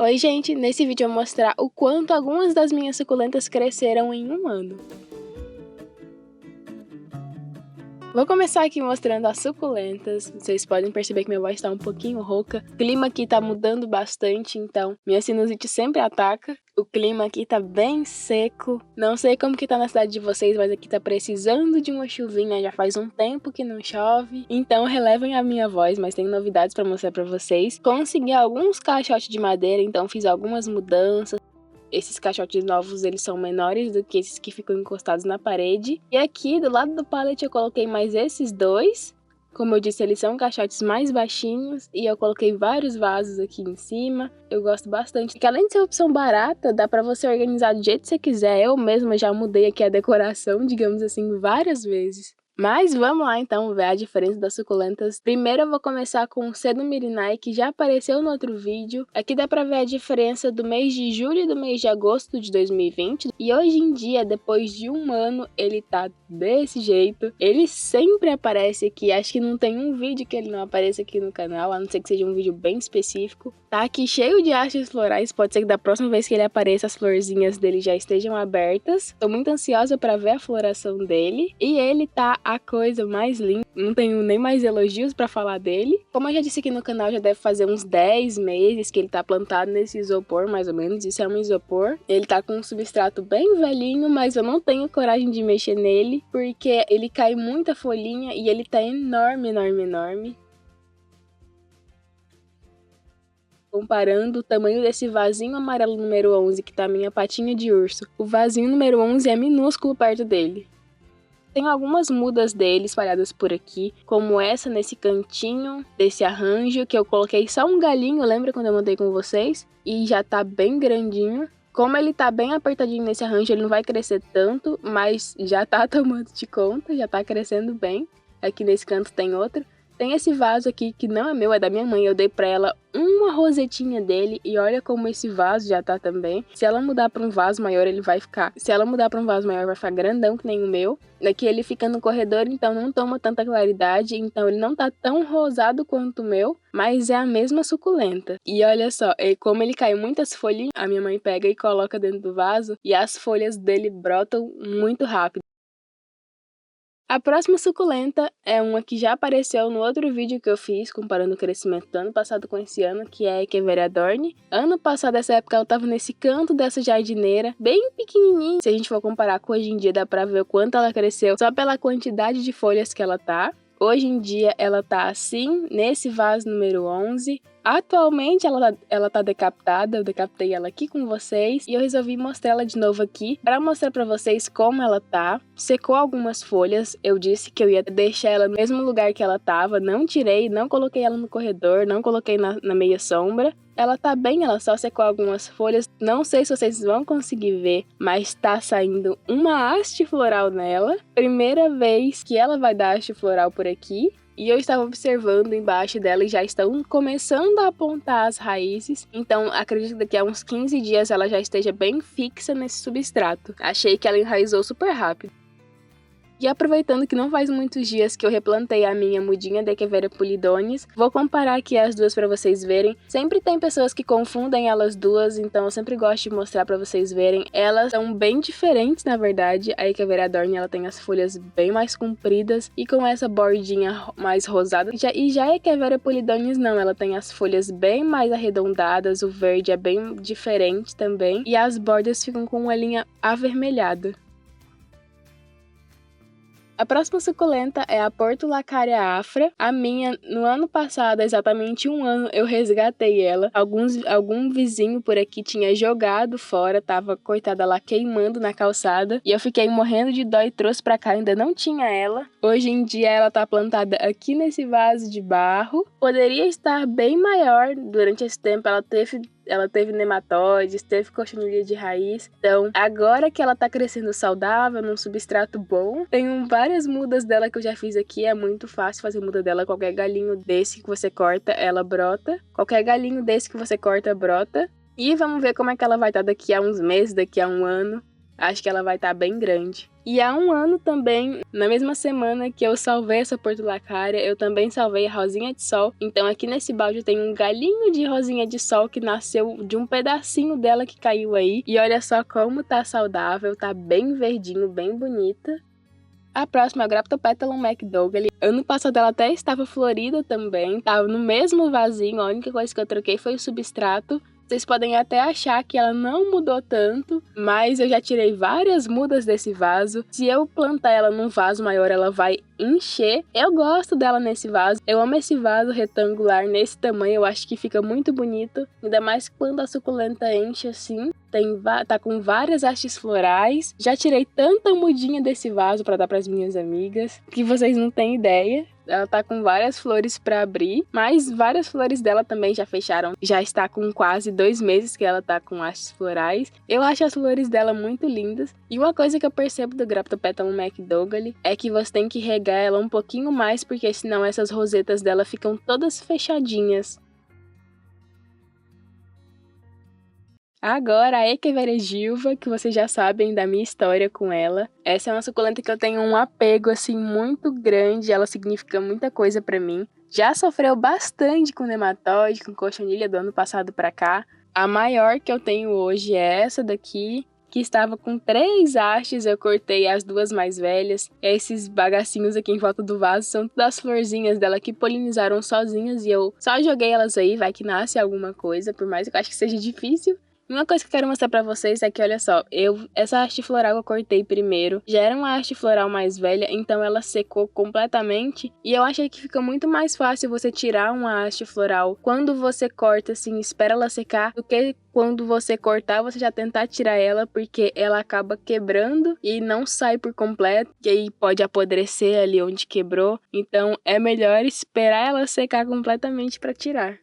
Oi gente, nesse vídeo eu vou mostrar o quanto algumas das minhas suculentas cresceram em um ano. Vou começar aqui mostrando as suculentas. Vocês podem perceber que minha voz está um pouquinho rouca. O clima aqui tá mudando bastante, então minha sinusite sempre ataca. O clima aqui tá bem seco. Não sei como que tá na cidade de vocês, mas aqui tá precisando de uma chuvinha. Já faz um tempo que não chove. Então relevem a minha voz, mas tem novidades pra mostrar pra vocês. Consegui alguns caixotes de madeira, então fiz algumas mudanças. Esses caixotes novos, eles são menores do que esses que ficam encostados na parede. E aqui, do lado do pallet, eu coloquei mais esses dois. Como eu disse, eles são caixotes mais baixinhos. E eu coloquei vários vasos aqui em cima. Eu gosto bastante. Que além de ser opção barata, dá pra você organizar do jeito que você quiser. Eu mesma já mudei aqui a decoração, digamos assim, várias vezes. Mas vamos lá então ver a diferença das suculentas. Primeiro eu vou começar com o Sedumirinai, que já apareceu no outro vídeo. Aqui dá pra ver a diferença do mês de julho e do mês de agosto de 2020. E hoje em dia, depois de um ano, ele tá desse jeito. Ele sempre aparece aqui. Acho que não tem um vídeo que ele não apareça aqui no canal, a não ser que seja um vídeo bem específico. Tá aqui cheio de hastes florais. Pode ser que da próxima vez que ele apareça, as florzinhas dele já estejam abertas. Tô muito ansiosa pra ver a floração dele. E ele tá a coisa mais linda, não tenho nem mais elogios pra falar dele. Como eu já disse aqui no canal, já deve fazer uns 10 meses que ele tá plantado nesse isopor, mais ou menos. Isso é um isopor. Ele tá com um substrato bem velhinho, mas eu não tenho coragem de mexer nele, porque ele cai muita folhinha e ele tá enorme, enorme, enorme. Comparando o tamanho desse vasinho amarelo número 11, que tá a minha patinha de urso, o vasinho número 11 é minúsculo perto dele. Tem algumas mudas dele espalhadas por aqui, como essa nesse cantinho desse arranjo, que eu coloquei só um galinho, lembra quando eu montei com vocês? E já tá bem grandinho. Como ele tá bem apertadinho nesse arranjo, ele não vai crescer tanto, mas já tá tomando de conta, já tá crescendo bem. Aqui nesse canto tem outro. Tem esse vaso aqui que não é meu, é da minha mãe. Eu dei pra ela uma rosetinha dele e olha como esse vaso já tá também. Se ela mudar pra um vaso maior, ele vai ficar... Se ela mudar pra um vaso maior, vai ficar grandão que nem o meu. Daqui ele fica no corredor, então não toma tanta claridade. Então ele não tá tão rosado quanto o meu, mas é a mesma suculenta. E olha só, como ele cai muitas folhinhas, a minha mãe pega e coloca dentro do vaso e as folhas dele brotam muito rápido. A próxima suculenta é uma que já apareceu no outro vídeo que eu fiz, comparando o crescimento do ano passado com esse ano, que é a Echeveria Adorni. Ano passado, nessa época, ela tava nesse canto dessa jardineira, bem pequenininha. Se a gente for comparar com hoje em dia, dá pra ver o quanto ela cresceu só pela quantidade de folhas que ela tá. Hoje em dia, ela tá assim, nesse vaso número 11. Atualmente ela tá decapitada, eu decapitei ela aqui com vocês e eu resolvi mostrar ela de novo aqui para mostrar para vocês como ela tá. Secou algumas folhas, eu disse que eu ia deixar ela no mesmo lugar que ela tava, não tirei, não coloquei ela no corredor, não coloquei na meia sombra. Ela tá bem, ela só secou algumas folhas, não sei se vocês vão conseguir ver, mas tá saindo uma haste floral nela. Primeira vez que ela vai dar haste floral por aqui. E eu estava observando embaixo dela e já estão começando a apontar as raízes. Então, acredito que daqui a uns 15 dias ela já esteja bem fixa nesse substrato. Achei que ela enraizou super rápido. E aproveitando que não faz muitos dias que eu replantei a minha mudinha da Echeveria Pulidones, vou comparar aqui as duas para vocês verem. Sempre tem pessoas que confundem elas duas, então eu sempre gosto de mostrar para vocês verem. Elas são bem diferentes, na verdade. A Echeveria Adorni, ela tem as folhas bem mais compridas e com essa bordinha mais rosada. Já a Echeveria Pulidones não, ela tem as folhas bem mais arredondadas, o verde é bem diferente também e as bordas ficam com uma linha avermelhada. A próxima suculenta é a Portulacaria afra. A minha, no ano passado, exatamente um ano, eu resgatei ela. Algum vizinho por aqui tinha jogado fora, tava, coitada, lá queimando na calçada. E eu fiquei morrendo de dó e trouxe pra cá, ainda não tinha ela. Hoje em dia ela tá plantada aqui nesse vaso de barro. Poderia estar bem maior durante esse tempo, ela teve nematóides, teve cochonilha de raiz. Então, agora que ela tá crescendo saudável, num substrato bom, tenho várias mudas dela que eu já fiz aqui. É muito fácil fazer muda dela. Qualquer galinho desse que você corta, ela brota. Qualquer galinho desse que você corta, brota. E vamos ver como é que ela vai estar daqui a uns meses, daqui a um ano. Acho que ela vai estar bem grande. E há um ano também, na mesma semana que eu salvei essa portulacária, eu também salvei a rosinha de sol. Então aqui nesse balde tem um galinho de rosinha de sol que nasceu de um pedacinho dela que caiu aí. E olha só como tá saudável, tá bem verdinho, bem bonita. A próxima é a Graptopetalum McDougall. Ano passado ela até estava florida também, tava no mesmo vasinho, a única coisa que eu troquei foi o substrato. Vocês podem até achar que ela não mudou tanto, mas eu já tirei várias mudas desse vaso. Se eu plantar ela num vaso maior, ela vai encher. Eu gosto dela nesse vaso. Eu amo esse vaso retangular nesse tamanho, eu acho que fica muito bonito. Ainda mais quando a suculenta enche assim. Tá com várias hastes florais. Já tirei tanta mudinha desse vaso para dar para as minhas amigas que vocês não têm ideia. Ela tá com várias flores para abrir, mas várias flores dela também já fecharam. Já está com quase 2 meses que ela tá com hastes florais. Eu acho as flores dela muito lindas. E uma coisa que eu percebo do Graptopetalum McDougall é que você tem que regar ela um pouquinho mais, porque senão essas rosetas dela ficam todas fechadinhas. Agora a Echeveria, que vocês já sabem da minha história com ela. Essa é uma suculenta que eu tenho um apego assim muito grande, ela significa muita coisa pra mim. Já sofreu bastante com nematóide, com cochonilha do ano passado pra cá. A maior que eu tenho hoje é essa daqui, que estava com 3 hastes, eu cortei as 2 mais velhas. Esses bagacinhos aqui em volta do vaso são das florzinhas dela que polinizaram sozinhas e eu só joguei elas aí, vai que nasce alguma coisa, por mais que eu acho que seja difícil. Uma coisa que eu quero mostrar pra vocês é que, olha só, essa haste floral eu cortei primeiro. Já era uma haste floral mais velha, então ela secou completamente. E eu achei que fica muito mais fácil você tirar uma haste floral quando você corta, assim, espera ela secar, do que quando você cortar, você já tentar tirar ela, porque ela acaba quebrando e não sai por completo. E aí pode apodrecer ali onde quebrou. Então é melhor esperar ela secar completamente pra tirar.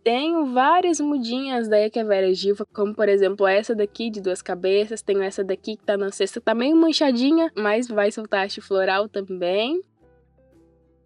Tenho várias mudinhas da Echeveria, como por exemplo essa daqui de 2 cabeças. Tenho essa daqui que tá na cesta, tá meio manchadinha, mas vai soltar haste floral também.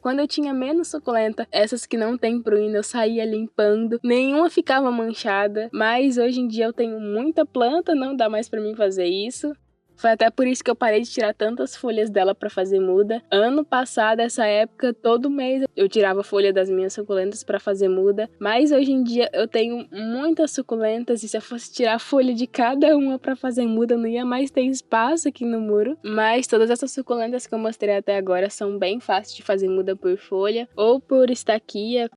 Quando eu tinha menos suculenta, essas que não tem pruína, eu saía limpando, nenhuma ficava manchada. Mas hoje em dia eu tenho muita planta, não dá mais pra mim fazer isso. Foi até por isso que eu parei de tirar tantas folhas dela para fazer muda. Ano passado, essa época, todo mês eu tirava folha das minhas suculentas para fazer muda. Mas hoje em dia eu tenho muitas suculentas e se eu fosse tirar folha de cada uma para fazer muda, não ia mais ter espaço aqui no muro. Mas todas essas suculentas que eu mostrei até agora são bem fáceis de fazer muda por folha ou por estaquia.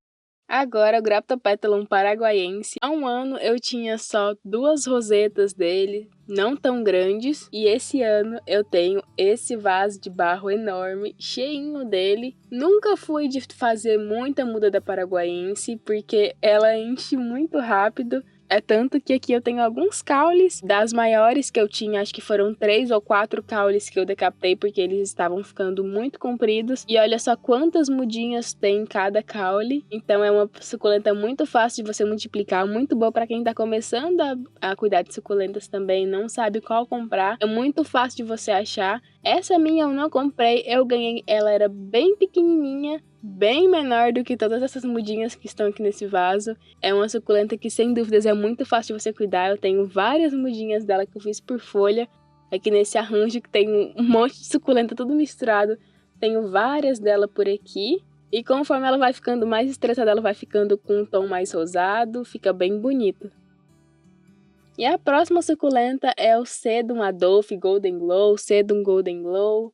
Agora o Graptopetalum paraguaiense. Há um ano eu tinha só 2 rosetas dele, não tão grandes. E esse ano eu tenho esse vaso de barro enorme, cheinho dele. Nunca fui de fazer muita muda da paraguaiense, porque ela enche muito rápido. É tanto que aqui eu tenho alguns caules das maiores que eu tinha, acho que foram 3 ou 4 caules que eu decapitei porque eles estavam ficando muito compridos. E olha só quantas mudinhas tem em cada caule. Então é uma suculenta muito fácil de você multiplicar, muito boa para quem tá começando a cuidar de suculentas também, não sabe qual comprar. É muito fácil de você achar. Essa minha eu não comprei, eu ganhei, ela era bem pequenininha, bem menor do que todas essas mudinhas que estão aqui nesse vaso. É uma suculenta que sem dúvidas é muito fácil de você cuidar. Eu tenho várias mudinhas dela que eu fiz por folha. Aqui nesse arranjo que tem um monte de suculenta tudo misturado. Tenho várias dela por aqui. E conforme ela vai ficando mais estressada, ela vai ficando com um tom mais rosado. Fica bem bonito. E a próxima suculenta é o Sedum Adolphe Golden Glow, Sedum Golden Glow,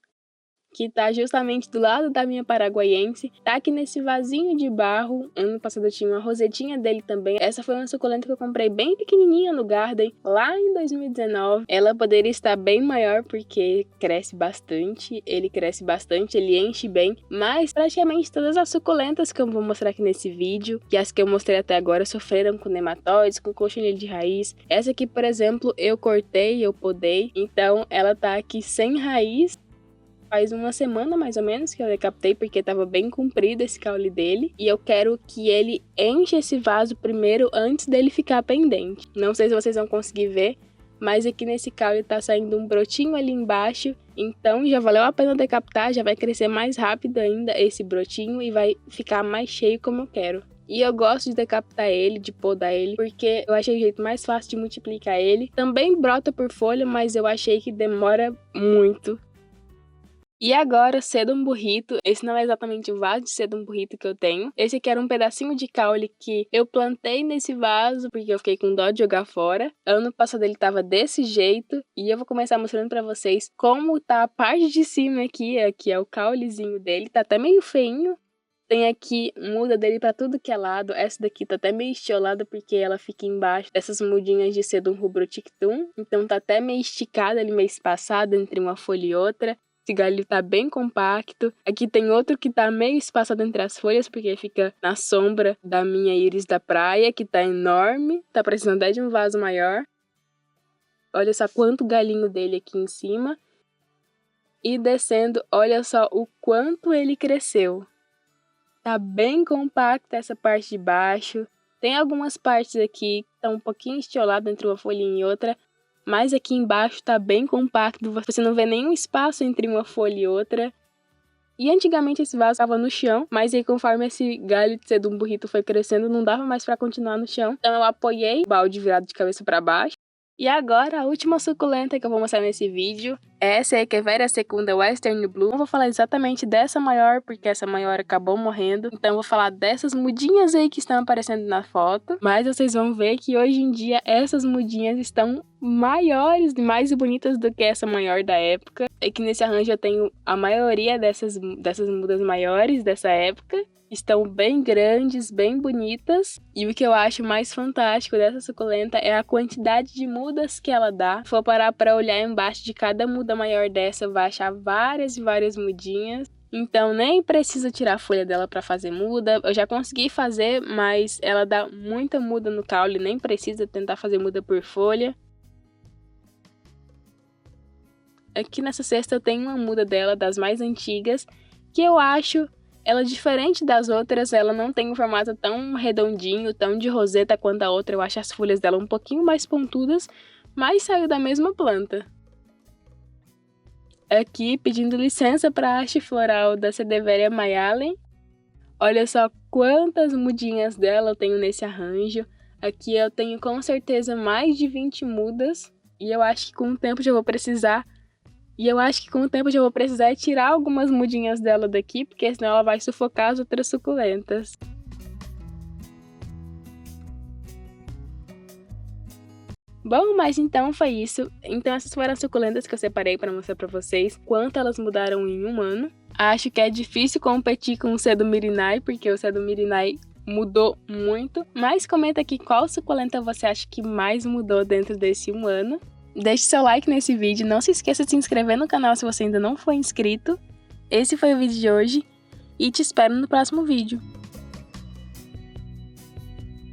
que tá justamente do lado da minha paraguaiense. Tá aqui nesse vasinho de barro. Ano passado eu tinha uma rosetinha dele também. Essa foi uma suculenta que eu comprei bem pequenininha no Garden, lá em 2019. Ela poderia estar bem maior porque cresce bastante. Ele cresce bastante, ele enche bem. Mas praticamente todas as suculentas que eu vou mostrar aqui nesse vídeo, que as que eu mostrei até agora, sofreram com nematóides, com cochonilha de raiz. Essa aqui, por exemplo, eu cortei, eu podei. Então ela tá aqui sem raiz. Faz uma semana mais ou menos que eu decapitei porque tava bem comprido esse caule dele. E eu quero que ele enche esse vaso primeiro antes dele ficar pendente. Não sei se vocês vão conseguir ver, mas aqui nesse caule tá saindo um brotinho ali embaixo. Então já valeu a pena decapitar, já vai crescer mais rápido ainda esse brotinho e vai ficar mais cheio como eu quero. E eu gosto de decapitar ele, de podar ele, porque eu achei o jeito mais fácil de multiplicar ele. Também brota por folha, mas eu achei que demora muito. E agora, sedum burrito. Esse não é exatamente o vaso de sedum burrito que eu tenho. Esse aqui era um pedacinho de caule que eu plantei nesse vaso, porque eu fiquei com dó de jogar fora. Ano passado ele tava desse jeito. E eu vou começar mostrando pra vocês como tá a parte de cima aqui. Aqui é o caulezinho dele. Tá até meio feinho. Tem aqui muda dele pra tudo que é lado. Essa daqui tá até meio estiolada porque ela fica embaixo dessas mudinhas de sedum rubrotictum. Então tá até meio esticada ali, meio espaçada entre uma folha e outra. Esse galho tá bem compacto. Aqui tem outro que tá meio espaçado entre as folhas, porque fica na sombra da minha íris da praia, que tá enorme. Tá precisando até de um vaso maior. Olha só quanto galinho dele aqui em cima. E descendo, olha só o quanto ele cresceu. Tá bem compacta essa parte de baixo. Tem algumas partes aqui que estão um pouquinho estioladas entre uma folhinha e outra. Mas aqui embaixo tá bem compacto, você não vê nenhum espaço entre uma folha e outra. E antigamente esse vaso estava no chão, mas aí conforme esse galho de sedum burrito foi crescendo, não dava mais para continuar no chão. Então eu apoiei o balde virado de cabeça para baixo. E agora a última suculenta que eu vou mostrar nesse vídeo. Essa é a Echeveria secunda Western Blue. Não vou falar exatamente dessa maior, porque essa maior acabou morrendo. Então eu vou falar dessas mudinhas aí que estão aparecendo na foto. Mas vocês vão ver que hoje em dia essas mudinhas estão maiores e mais bonitas do que essa maior da época. É que nesse arranjo eu tenho a maioria dessas mudas maiores dessa época. Estão bem grandes, bem bonitas. E o que eu acho mais fantástico dessa suculenta é a quantidade de mudas que ela dá. Se for parar para olhar embaixo de cada muda maior dessa, vai achar várias e várias mudinhas. Então nem precisa tirar a folha dela para fazer muda. Eu já consegui fazer, mas ela dá muita muda no caule, nem precisa tentar fazer muda por folha. Aqui nessa cesta eu tenho uma muda dela, das mais antigas, que eu acho ela diferente das outras. Ela não tem um formato tão redondinho, tão de roseta quanto a outra. Eu acho as folhas dela um pouquinho mais pontudas, mas saiu da mesma planta. Aqui, pedindo licença para a haste floral da Sedeveria Mayalen. Olha só quantas mudinhas dela eu tenho nesse arranjo. Aqui eu tenho com certeza mais de 20 mudas. E eu acho que com o tempo já vou precisar tirar algumas mudinhas dela daqui, porque senão ela vai sufocar as outras suculentas. Bom, mas então foi isso. Então essas foram as suculentas que eu separei para mostrar para vocês quanto elas mudaram em um ano. Acho que é difícil competir com o Sedum Mirinai, porque o Sedum Mirinai mudou muito. Mas comenta aqui qual suculenta você acha que mais mudou dentro desse um ano. Deixe seu like nesse vídeo, não se esqueça de se inscrever no canal se você ainda não for inscrito. Esse foi o vídeo de hoje e te espero no próximo vídeo.